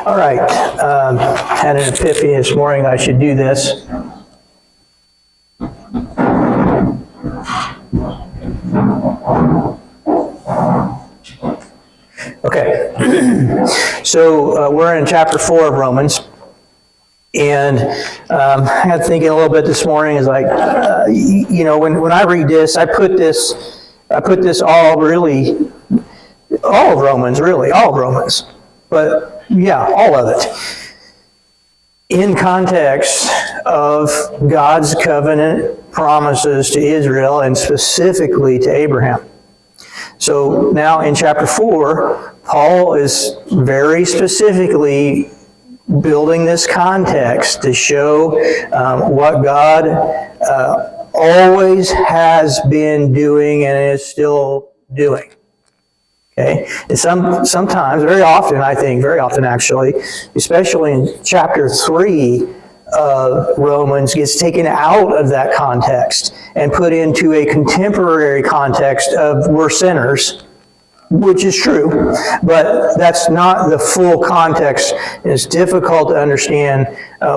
All right, had an epiphany this morning I should do this. Okay, so we're in chapter 4 of Romans, and I got thinking a little bit this morning, is like, when I read this, I put this all of Romans, but yeah, all of it, in context of God's covenant promises to Israel and specifically to Abraham. So now in chapter 4, Paul is very specifically building this context to show what God always has been doing and is still doing. Okay, and sometimes, very often actually, especially in chapter 3 of Romans, gets taken out of that context and put into a contemporary context of we're sinners, which is true, but that's not the full context. It's difficult to understand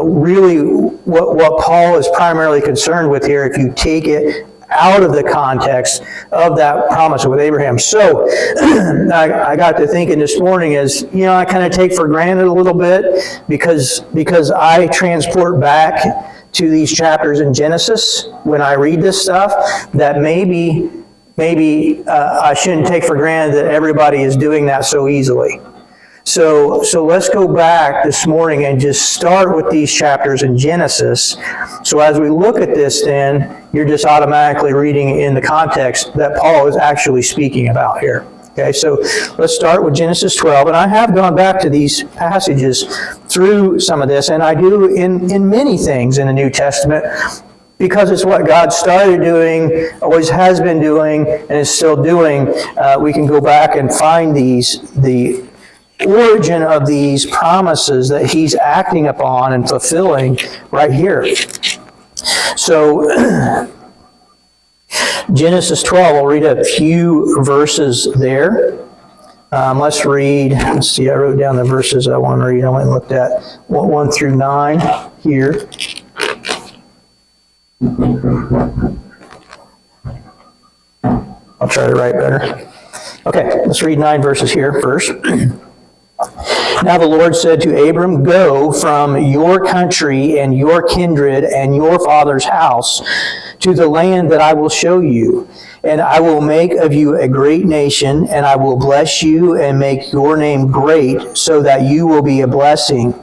really what Paul is primarily concerned with here if you take it out of the context of that promise with Abraham. So I got to thinking this morning is, I kind of take for granted a little bit because I transport back to these chapters in Genesis when I read this stuff, that maybe I shouldn't take for granted that everybody is doing that so easily. So let's go back this morning and just start with these chapters in Genesis. So as we look at this, then you're just automatically reading in the context that Paul is actually speaking about here. Okay, so let's start with Genesis 12. And I have gone back to these passages through some of this, and I do in many things in the New Testament, because it's what God started doing, always has been doing, and is still doing. We can go back and find the origin of these promises that he's acting upon and fulfilling right here. So, Genesis 12, I'll read a few verses there. Let's see, I wrote down the verses I want to read. I went and looked at 1 through 9 here. I'll try to write better. Okay, let's read 9 verses here first. Now the Lord said to Abram, "Go from your country and your kindred and your father's house to the land that I will show you. And I will make of you a great nation, and I will bless you and make your name great, so that you will be a blessing.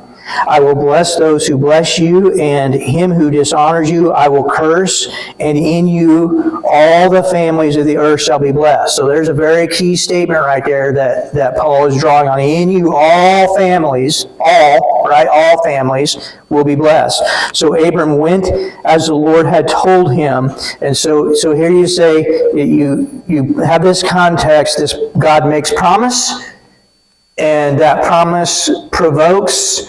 I will bless those who bless you, and him who dishonors you I will curse, and in you all the families of the earth shall be blessed." So there's a very key statement right there that Paul is drawing on. In you all families, all families will be blessed. So Abram went as the Lord had told him. And so here you say, you have this context, this God makes promise, and that promise provokes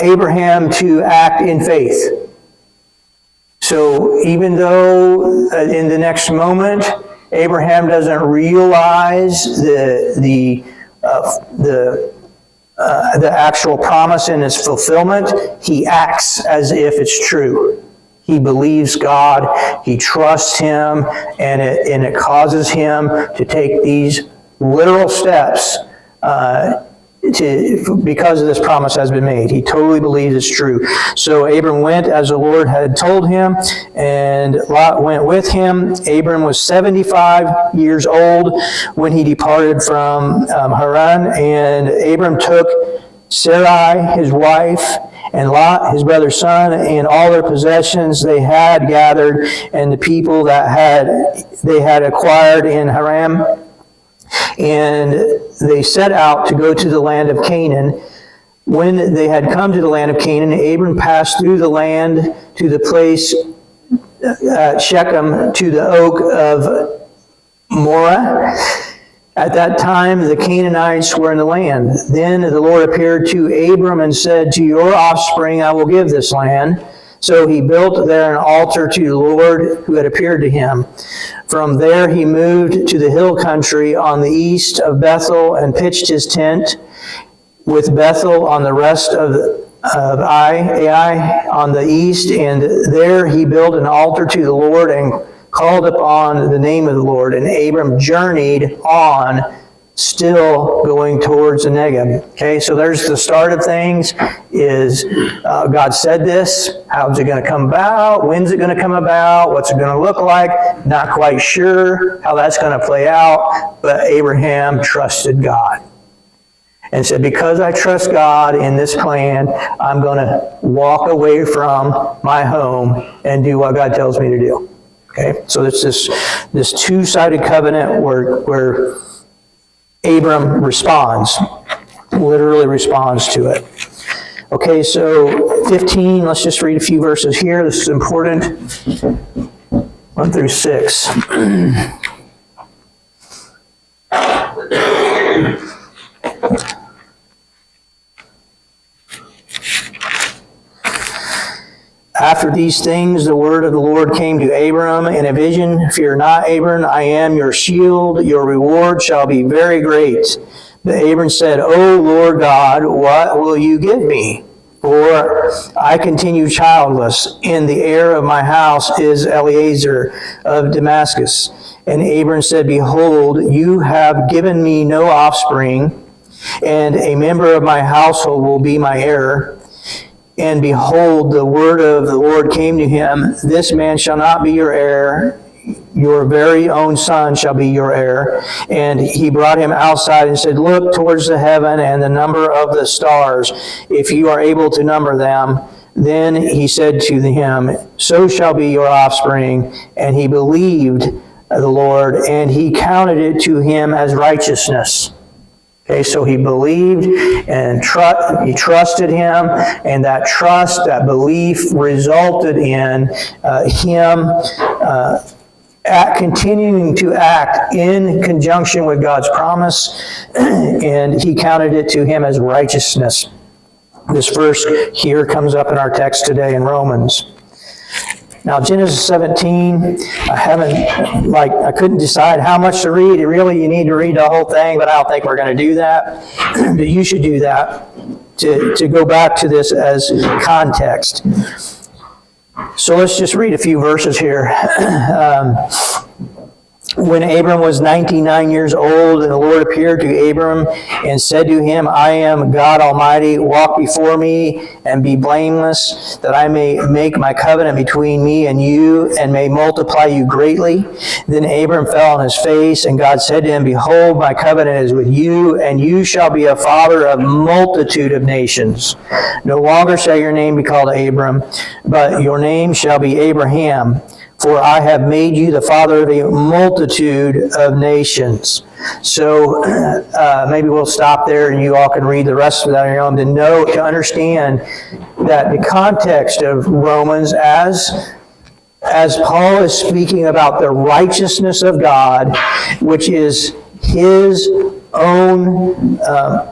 Abraham to act in faith. So even though in the next moment Abraham doesn't realize the actual promise and its fulfillment, he acts as if it's true. He believes God, he trusts him, and it causes him to take these literal steps because this promise has been made. He totally believes it's true. So Abram went as the Lord had told him, and Lot went with him. Abram was 75 years old when he departed from Haran, and Abram took Sarai, his wife, and Lot, his brother's son, and all their possessions they had gathered, and the people that they had acquired in Haran. And they set out to go to the land of Canaan. When they had come to the land of Canaan, Abram passed through the land to the place Shechem, to the oak of Moreh. At that time, the Canaanites were in the land. Then the Lord appeared to Abram and said, "To your offspring I will give this land." So he built there an altar to the Lord who had appeared to him. From there he moved to the hill country on the east of Bethel and pitched his tent. with Bethel on the rest of Ai on the east, and there he built an altar to the Lord and called upon the name of the Lord. And Abram journeyed on, still going towards the Negev. Okay, so there's the start of things, is God said this, how's it going to come about, when's it going to come about, what's it going to look like, not quite sure how that's going to play out, but Abraham trusted God. And said, because I trust God in this plan, I'm going to walk away from my home and do what God tells me to do. Okay, so it's this two-sided covenant where Abram responds, literally responds to it. Okay, so 15, let's just read a few verses here. This is important. 1 through 6. After these things, the word of the Lord came to Abram in a vision. Fear not, Abram, I am your shield. Your reward shall be very great. But Abram said, O Lord God, what will you give me? For I continue childless, and the heir of my house is Eliezer of Damascus. And Abram said, Behold, you have given me no offspring, and a member of my household will be my heir. And behold, the word of the Lord came to him, This man shall not be your heir, your very own son shall be your heir. And he brought him outside and said, Look towards the heaven and the number of the stars, if you are able to number them. Then he said to him, So shall be your offspring. And he believed the Lord, and he counted it to him as righteousness. Okay, so he believed and he trusted him, and that trust, that belief resulted in him continuing to act in conjunction with God's promise, and he counted it to him as righteousness. This verse here comes up in our text today in Romans. Now, Genesis 17, I couldn't decide how much to read. Really, you need to read the whole thing, but I don't think we're going to do that. But you should do that to go back to this as context. So let's just read a few verses here. When Abram was 99 years old, and the Lord appeared to Abram and said to him, I am God Almighty, walk before me and be blameless, that I may make my covenant between me and you, and may multiply you greatly. Then Abram fell on his face, and God said to him, Behold, my covenant is with you, and you shall be a father of multitude of nations. No longer shall your name be called Abram, but your name shall be Abraham. For I have made you the father of a multitude of nations. So maybe we'll stop there and you all can read the rest of that on your own to understand that the context of Romans as Paul is speaking about the righteousness of God, which is his own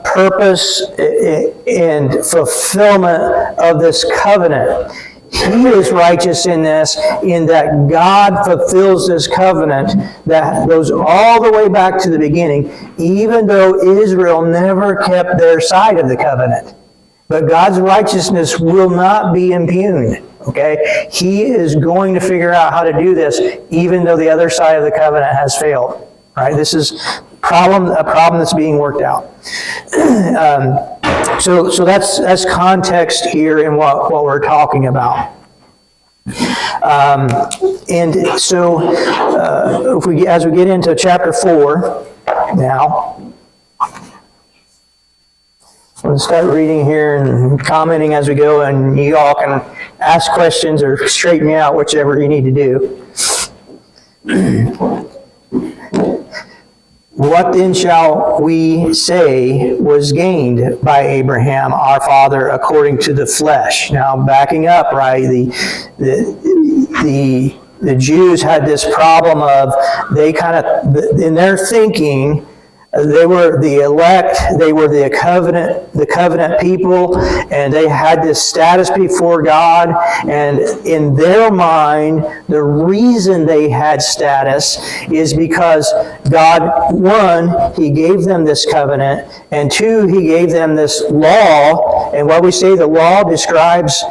purpose and fulfillment of this covenant. He is righteous in this, in that God fulfills this covenant that goes all the way back to the beginning, even though Israel never kept their side of the covenant. But God's righteousness will not be impugned. Okay? He is going to figure out how to do this, even though the other side of the covenant has failed. Right? This is a problem that's being worked out. So that's context here in what we're talking about. And so as we get into chapter 4 now, we'll start reading here and commenting as we go, and you all can ask questions or straighten me out, whichever you need to do. What then shall we say was gained by Abraham, our father, according to the flesh? Now, backing up, right, the Jews had this problem of, they kind of, in their thinking, They were the elect, they were the covenant people, and they had this status before God. And in their mind, the reason they had status is because God, one, He gave them this covenant, and two, He gave them this law. And what we say, the law describes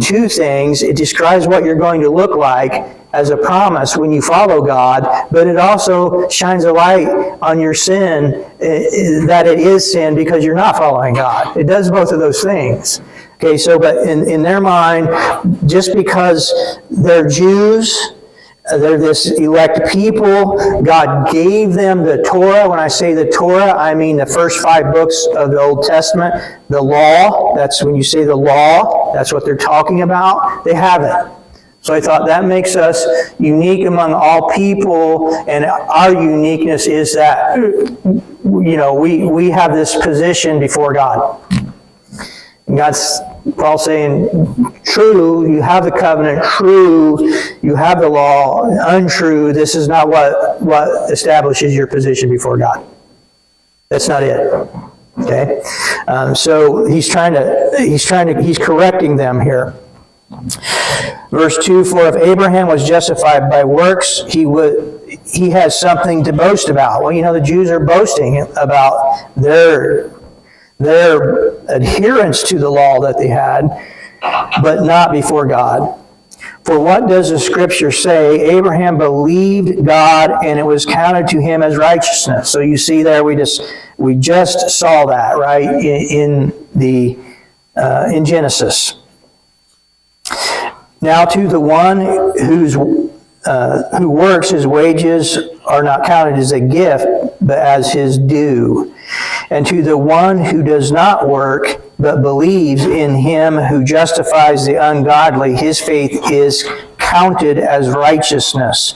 two things. It describes what you're going to look like as a promise when you follow God, but it also shines a light on your sin, that it is sin because you're not following God. It does both of those things. Okay, so but in their mind, just because they're Jews, they're this elect people, God gave them the Torah. When I say the Torah, I mean the first 5 books of the Old Testament. The law, that's when you say the law, that's what they're talking about. They have it. So I thought that makes us unique among all people, and our uniqueness is that, we have this position before God. And Paul's saying, true, you have the covenant, true, you have the law, untrue, this is not what establishes your position before God. That's not it. Okay? So he's correcting them here. Verse 2, for if Abraham was justified by works, he has something to boast about. Well, the Jews are boasting about their adherence to the law that they had, but not before God. For what does the Scripture say? Abraham believed God, and it was counted to him as righteousness. So you see there, we just saw that, right, in Genesis. Now to the one who works, his wages are not counted as a gift, but as his due. And to the one who does not work, but believes in him who justifies the ungodly, his faith is counted as righteousness.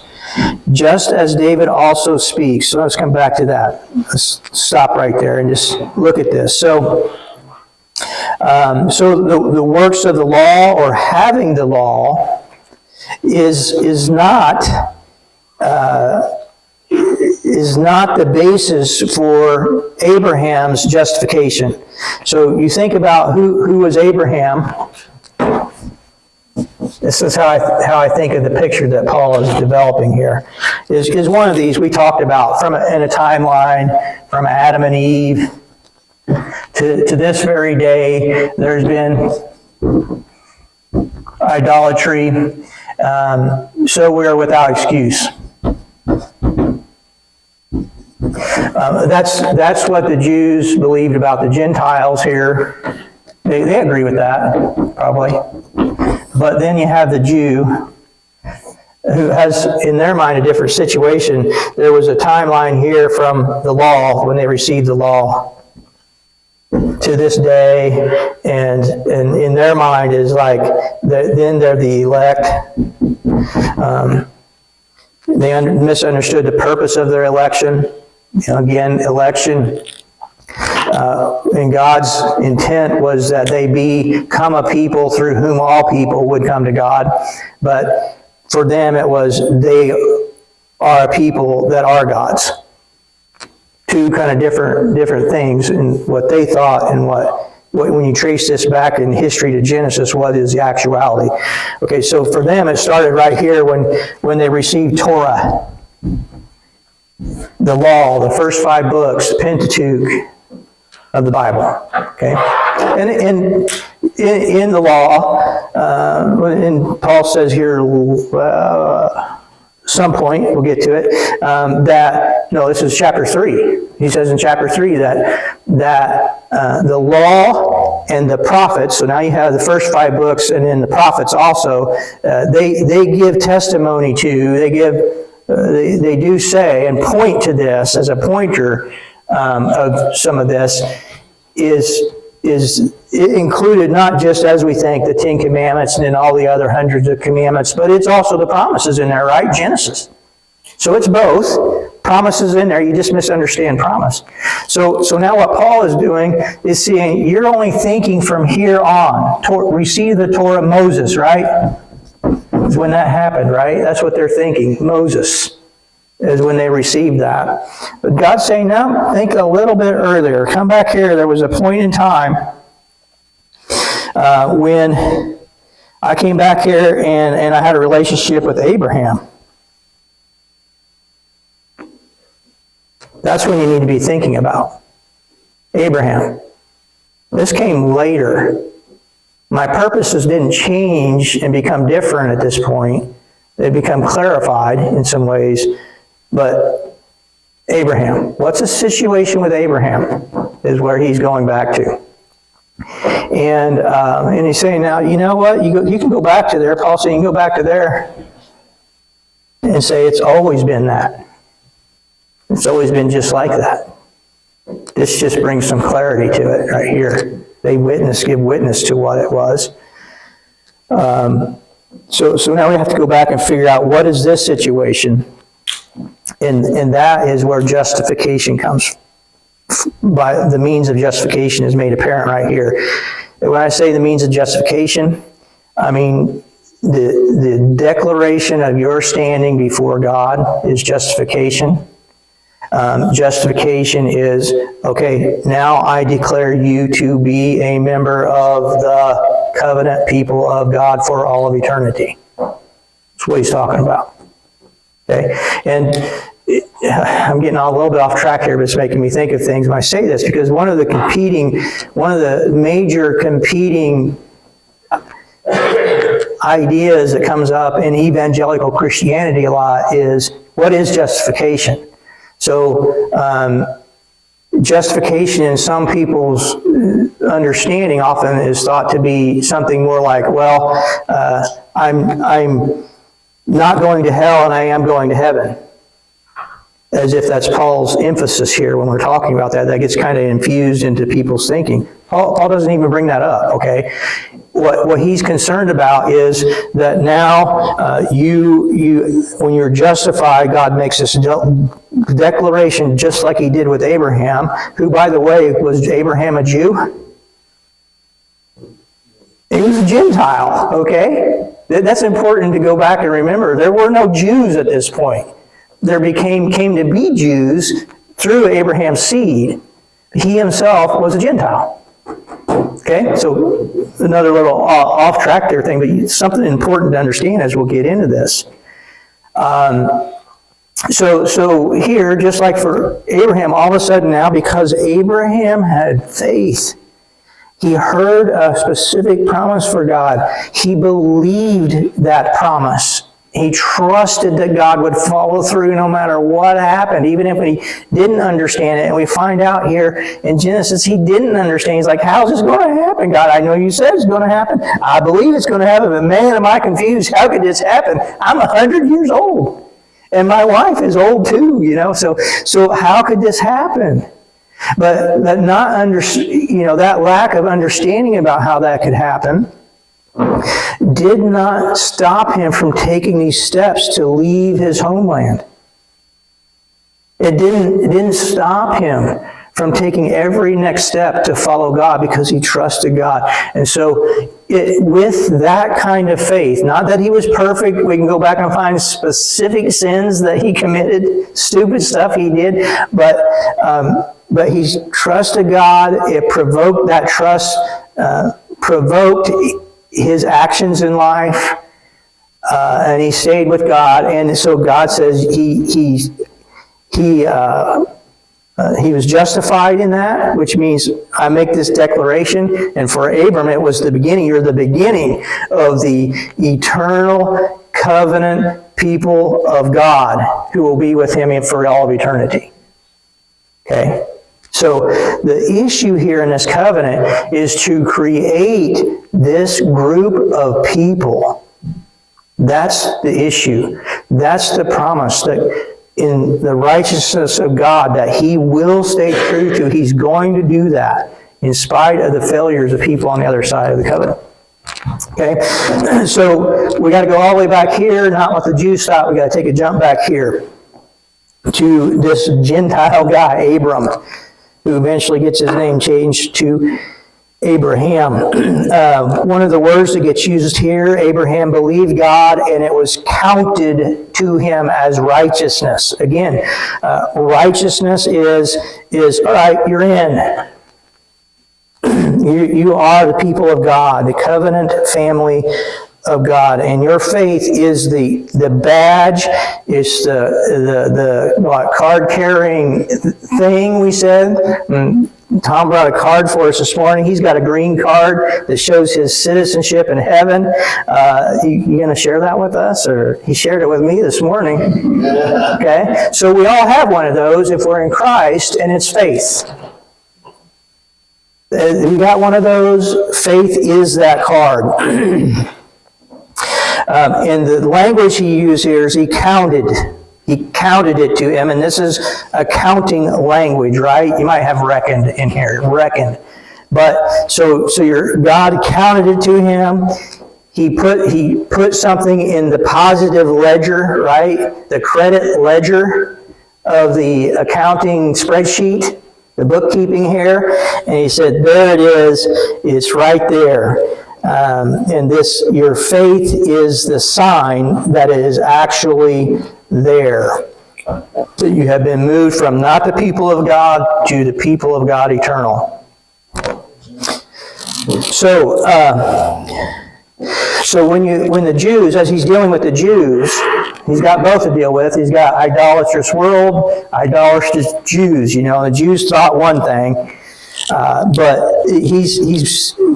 Just as David also speaks. So let's come back to that. Let's stop right there and just look at this. So the works of the law, or having the law, is not the basis for Abraham's justification. So you think about who was Abraham. This is how I think of the picture that Paul is developing here. Is one of these we talked about in a timeline from Adam and Eve to this very day. There's been idolatry, so we're without excuse. That's what the Jews believed about the Gentiles here. They agree with that, probably. But then you have the Jew who has, in their mind, a different situation. There was a timeline here from the law, when they received the law, to this day, and in their mind is like, then they're the elect. They misunderstood the purpose of their election. Again, election, and God's intent was that they become a people through whom all people would come to God. But for them, it was they are a people that are God's. Two kind of different things in what they thought and what when you trace this back in history to Genesis, what is the actuality? Okay, so for them, it started right here when they received Torah. The law, the first 5 books, the Pentateuch of the Bible. Okay, and in the law, and Paul says here, some point we'll get to it. This is chapter 3. He says in chapter 3 that the law and the prophets. So now you have the first 5 books, and then the prophets also. They give testimony to. They do say and point to this as a pointer of some of this is included not just as we think the 10 Commandments and then all the other hundreds of commandments, but it's also the promises in there, right? Genesis. So it's both. Promises in there, you just misunderstand promise. So now what Paul is doing is saying, you're only thinking from here on. Receive the Torah of Moses, right? When that happened, right? That's what they're thinking, Moses. is when they received that. But God's saying, no, think a little bit earlier. Come back here. There was a point in time when I came back here and I had a relationship with Abraham. That's when you need to be thinking about Abraham. This came later. My purposes didn't change and become different at this point. They become clarified in some ways. But Abraham, what's the situation with Abraham is where he's going back to. And he's saying, now, you know what? You can go back to there. Paul saying, you can go back to there and say it's always been that. It's always been just like that. This just brings some clarity to it right here. They give witness to what it was. So now we have to go back and figure out what is this situation. And that is where justification comes by the means of justification is made apparent right here. When I say the means of justification, I mean the declaration of your standing before God is justification. Justification is, okay, now I declare you to be a member of the covenant people of God for all of eternity. That's what he's talking about. Okay? And I'm getting a little bit off track here, but it's making me think of things when I say this, because one of the major competing ideas that comes up in evangelical Christianity a lot is, what is justification? So, justification in some people's understanding often is thought to be something more like, well, I'm not going to hell and I am going to heaven. As if that's Paul's emphasis here when we're talking about that. That gets kind of infused into people's thinking. Paul doesn't even bring that up, okay? What he's concerned about is that now when you're justified, God makes this declaration just like he did with Abraham, who, by the way, was Abraham a Jew? He was a Gentile, okay? That's important to go back and remember. There were no Jews at this point. There came to be Jews through Abraham's seed. He himself was a Gentile. Okay, so another little off track there thing, but something important to understand as we'll get into this. So here, just like for Abraham, all of a sudden now, because Abraham had faith, he heard a specific promise for God. He believed that promise. He trusted that God would follow through no matter what happened, even if he didn't understand it. And we find out here in Genesis, he didn't understand. He's like, how's this going to happen, God? I know you said it's going to happen. I believe it's going to happen, but man, am I confused. How could this happen? I'm 100 years old, and my wife is old too, So how could this happen? But that that lack of understanding about how that could happen did not stop him from taking these steps to leave his homeland. It didn't stop him from taking every next step to follow God because he trusted God. And so with that kind of faith, not that he was perfect, we can go back and find specific sins that he committed, stupid stuff he did, but he trusted God. It provoked that trust, provoked his actions in life, and he stayed with God. And so God says he was justified in that, which means I make this declaration. And for Abram, it was the beginning. You're the beginning of the eternal covenant people of God who will be with him for all of eternity. Okay? So the issue here in this covenant is to create this group of people. That's the issue. That's the promise that in the righteousness of God that he will stay true to. He's going to do that in spite of the failures of people on the other side of the covenant. Okay? So we got to go all the way back here, not let the Jews stop. We got to take a jump back here to this Gentile guy, Abram, who eventually gets his name changed to Abraham. One of the words that gets used here, Abraham believed God and it was counted to him as righteousness. Again, righteousness is all right, you're in. You are the people of God, the covenant family of God, and your faith is the badge, it's the card carrying thing we said. Tom brought a card for us this morning. He's got a green card that shows his citizenship in heaven. You going to share that with us? Or he shared it with me this morning. Okay, so we all have one of those if we're in Christ, and it's faith. You got one of those? Faith is that card. And the language he used here is he counted it to him, and this is a counting language, right? You might have reckoned in here, reckoned. But so your God counted it to him. He put something in the positive ledger, right? The credit ledger of the accounting spreadsheet, the bookkeeping here, and he said, there it is, it's right there. And this, your faith is the sign that it is actually there. That you have been moved from not the people of God to the people of God eternal. So when the Jews, as he's dealing with the Jews, he's got both to deal with. He's got idolatrous world, idolatrous Jews. You know, the Jews thought one thing, but he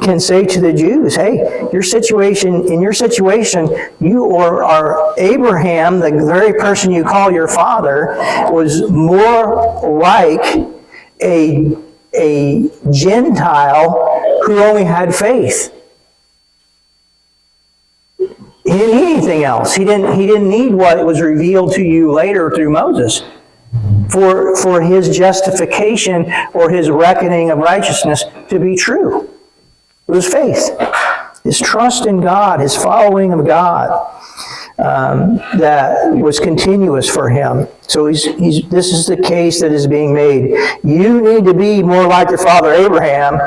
can say to the Jews, "Hey, in your situation, you are Abraham, the very person you call your father, was more like a Gentile who only had faith." He didn't need anything else. He didn't need what was revealed to you later through Moses for his justification or his reckoning of righteousness to be true. It was faith, his trust in God, his following of God that was continuous for him. So this is the case that is being made. You need to be more like your father Abraham,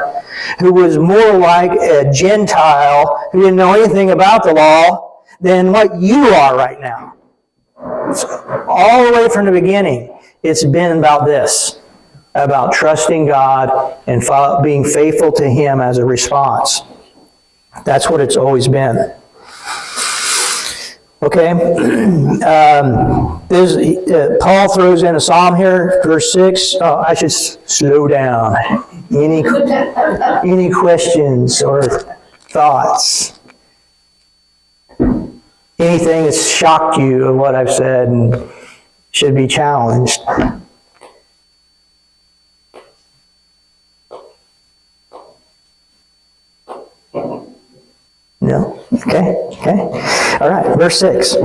who was more like a Gentile who didn't know anything about the law than what you are right now. So all the way from the beginning, it's been about this, about trusting God and being faithful to Him as a response. That's what it's always been. Okay, Paul throws in a psalm here, verse 6. Oh, I should slow down. Any questions or thoughts? Anything that's shocked you of what I've said and should be challenged? No? Okay. All right, verse 6.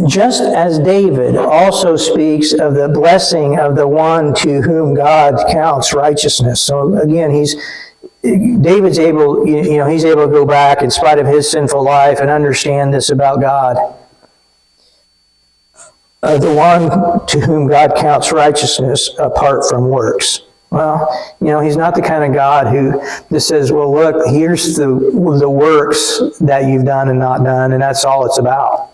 Just as David also speaks of the blessing of the one to whom God counts righteousness. So again, David's able, he's able to go back in spite of his sinful life and understand this about God. The one to whom God counts righteousness apart from works. Well, He's not the kind of God who just says, well, look, here's the works that you've done and not done, and that's all it's about.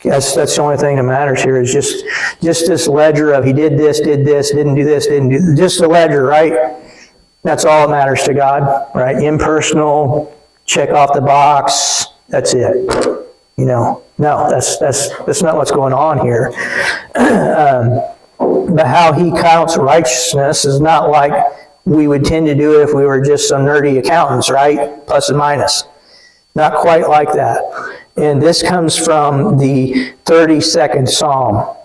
That's the only thing that matters here is just this ledger of he did this, didn't do this, didn't do this. Just the ledger, right? That's all that matters to God, right? Impersonal, check off the box, that's it. No, that's not what's going on here. But how He counts righteousness is not like we would tend to do it if we were just some nerdy accountants, right? Plus and minus. Not quite like that. And this comes from the 32nd Psalm,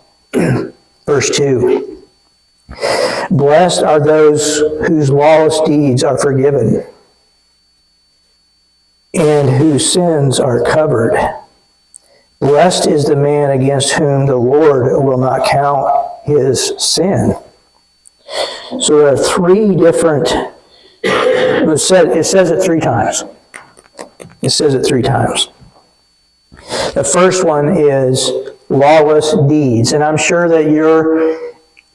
verse 2. Blessed are those whose lawless deeds are forgiven and whose sins are covered. Blessed is the man against whom the Lord will not count his sin. So there are three different, it says it three times. It says it three times. The first one is lawless deeds. And I'm sure that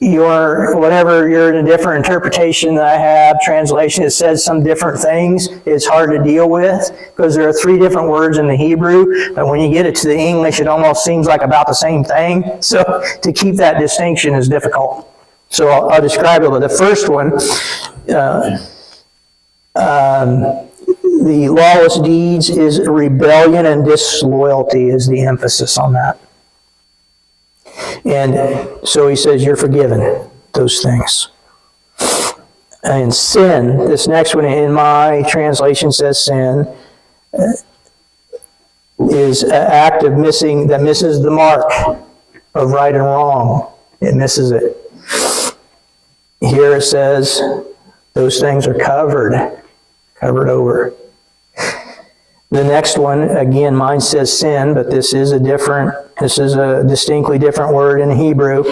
whatever you're in a different interpretation that I have, translation, it says some different things, it's hard to deal with because there are 3 different words in the Hebrew, but when you get it to the English, it almost seems like about the same thing. So to keep that distinction is difficult. So I'll describe it. The first one, the lawless deeds is rebellion and disloyalty is the emphasis on that. And so he says, you're forgiven those things. And sin, this next one in my translation says sin, is an act of that misses the mark of right and wrong. It misses it. Here it says, those things are covered over. The next one, again, mine says sin, but this is a distinctly different word in Hebrew.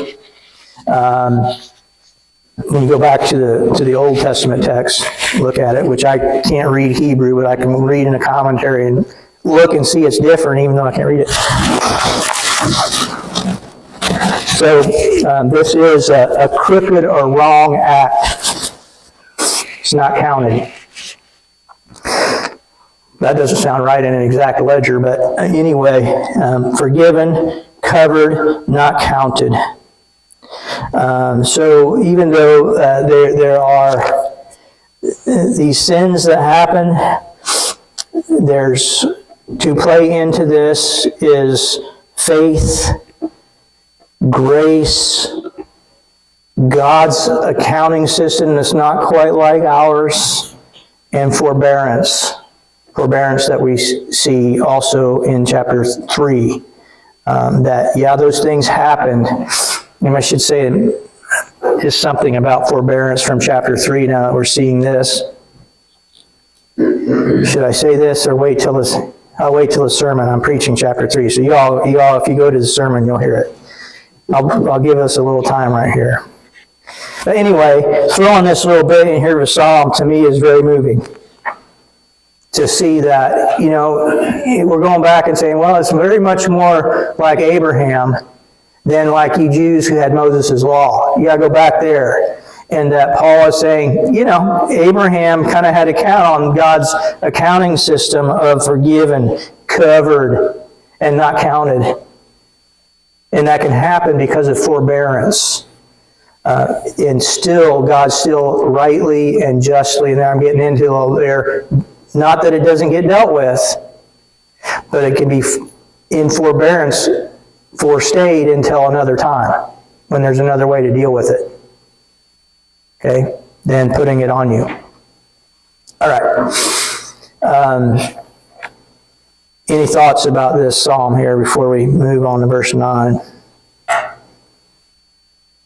When you go back to the Old Testament text, look at it, which I can't read Hebrew, but I can read in a commentary and look and see it's different, even though I can't read it. So this is a crooked or wrong act. It's not counted. That doesn't sound right in an exact ledger, but anyway, forgiven, covered, not counted. So even though there are these sins that happen, there's to play into this is faith, grace, God's accounting system that's not quite like ours, and forbearance. Forbearance that we see also in chapter 3. Those things happened. And I should say just something about forbearance from chapter 3 now that we're seeing this. Should I say this or wait till this? I'll wait till the sermon. I'm preaching chapter 3. So y'all, if you go to the sermon, you'll hear it. I'll give us a little time right here. But anyway, throwing this little bit in here of Psalm to me is very moving. To see that, we're going back and saying, well, it's very much more like Abraham than like you Jews who had Moses' law. You got to go back there. And that Paul is saying, Abraham kind of had to count on God's accounting system of forgiven, covered, and not counted. And that can happen because of forbearance. And still, God still rightly and justly, and now I'm getting into all there, not that it doesn't get dealt with, but it can be in forbearance forestayed until another time, when there's another way to deal with it. Okay? Then putting it on you. All right. Any thoughts about this psalm here before we move on to verse 9?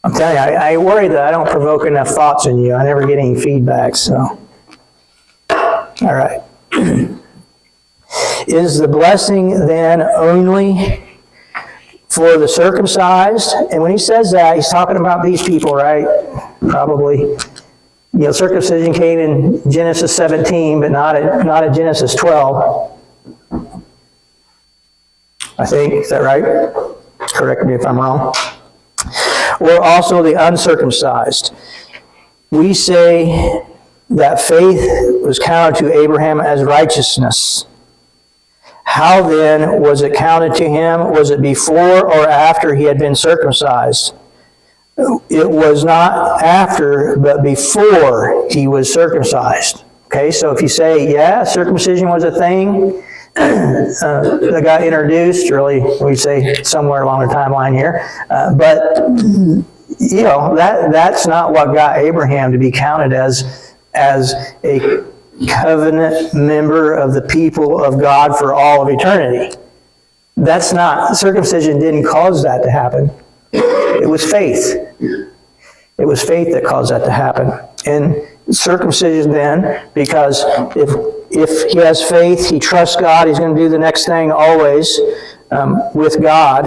I'm telling you, I worry that I don't provoke enough thoughts in you. I never get any feedback, so. All right. Is the blessing then only for the circumcised? And when he says that, he's talking about these people, right? Probably. Circumcision came in Genesis 17, but not at Genesis 12. I think. Is that right? Correct me if I'm wrong. Or also the uncircumcised. We say that faith was counted to Abraham as righteousness. How then was it counted to him? Was it before or after he had been circumcised? It was not after, but before he was circumcised. Okay, so if you say, circumcision was a thing that got introduced, really, we say somewhere along the timeline here, but that's not what got Abraham to be counted as a covenant member of the people of God for all of eternity. That's not, circumcision didn't cause that to happen. It was faith. It was faith that caused that to happen. And circumcision then, because if he has faith, he trusts God, he's going to do the next thing always with God,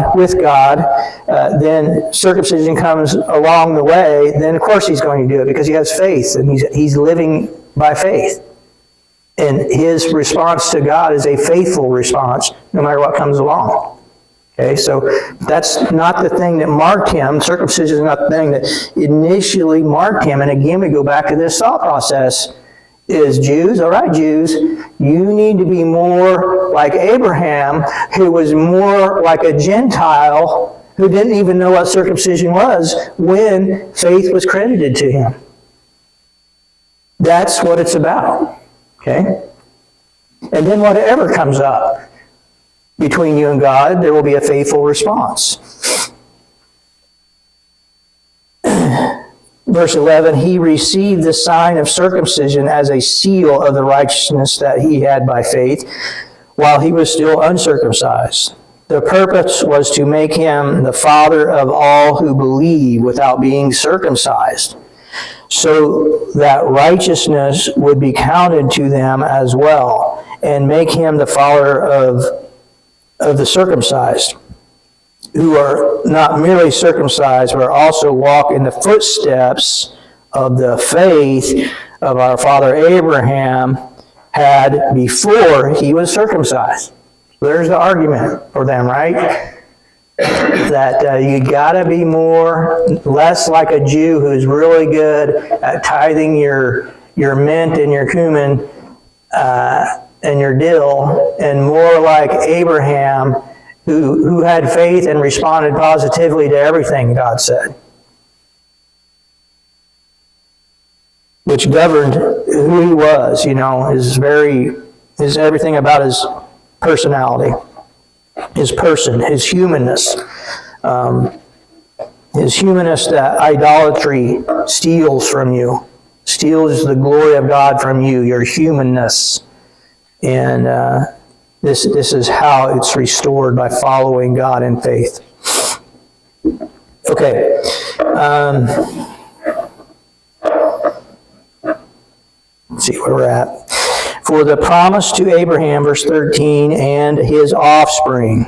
then circumcision comes along the way, then of course he's going to do it because he has faith and he's living by faith. And his response to God is a faithful response, no matter what comes along. Okay, so that's not the thing that marked him. Circumcision is not the thing that initially marked him. And again, we go back to this thought process. Is Jews, all right, Jews, you need to be more like Abraham, who was more like a Gentile who didn't even know what circumcision was when faith was credited to him. That's what it's about, okay? And then whatever comes up between you and God, there will be a faithful response. Verse 11, he received the sign of circumcision as a seal of the righteousness that he had by faith, while he was still uncircumcised. The purpose was to make him the father of all who believe without being circumcised, so that righteousness would be counted to them as well, and make him the father of the circumcised, who are not merely circumcised, but also walk in the footsteps of the faith of our father Abraham had before he was circumcised. There's the argument for them, right? That you gotta be less like a Jew who's really good at tithing your mint and your cumin and your dill, and more like Abraham, who had faith and responded positively to everything God said, which governed who he was, his everything about his personality, his person, his humanness. His humanness that idolatry steals from you, steals the glory of God from you, your humanness. And this is how it's restored, by following God in faith. Okay. Let's see where we're at. For the promise to Abraham, verse 13, and his offspring,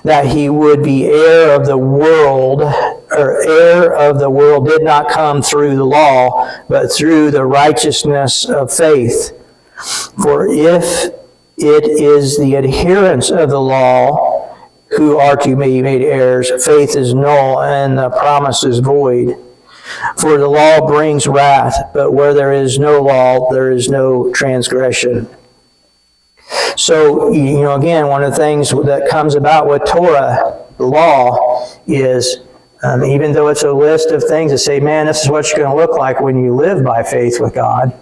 that he would be heir of the world, did not come through the law, but through the righteousness of faith. For if it is the adherents of the law who are to be made heirs, faith is null and the promise is void. For the law brings wrath, but where there is no law, there is no transgression. So, again, one of the things that comes about with Torah, the law, is even though it's a list of things that say, man, this is what you're going to look like when you live by faith with God.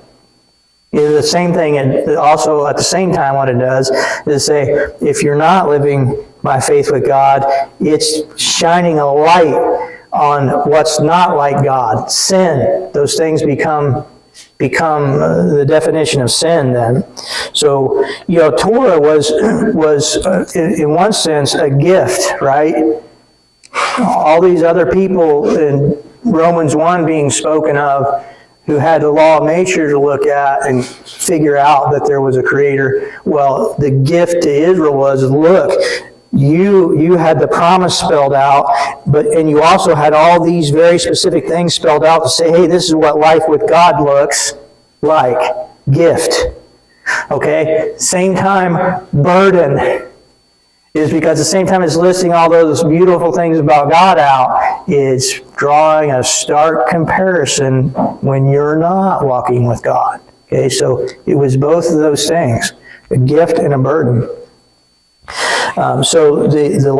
The same thing, and also at the same time what it does is say, if you're not living by faith with God, it's shining a light on what's not like God. Sin. Those things become the definition of sin then. So, Torah was in one sense a gift, right? All these other people in Romans 1 being spoken of, who had the law of nature to look at and figure out that there was a creator. Well, the gift to Israel was, look, you had the promise spelled out, and you also had all these very specific things spelled out to say, hey, this is what life with God looks like. Gift. Okay? Same time, burden is because at the same time it's listing all those beautiful things about God out, it's drawing a stark comparison when you're not walking with God. Okay, so it was both of those things, a gift and a burden. So the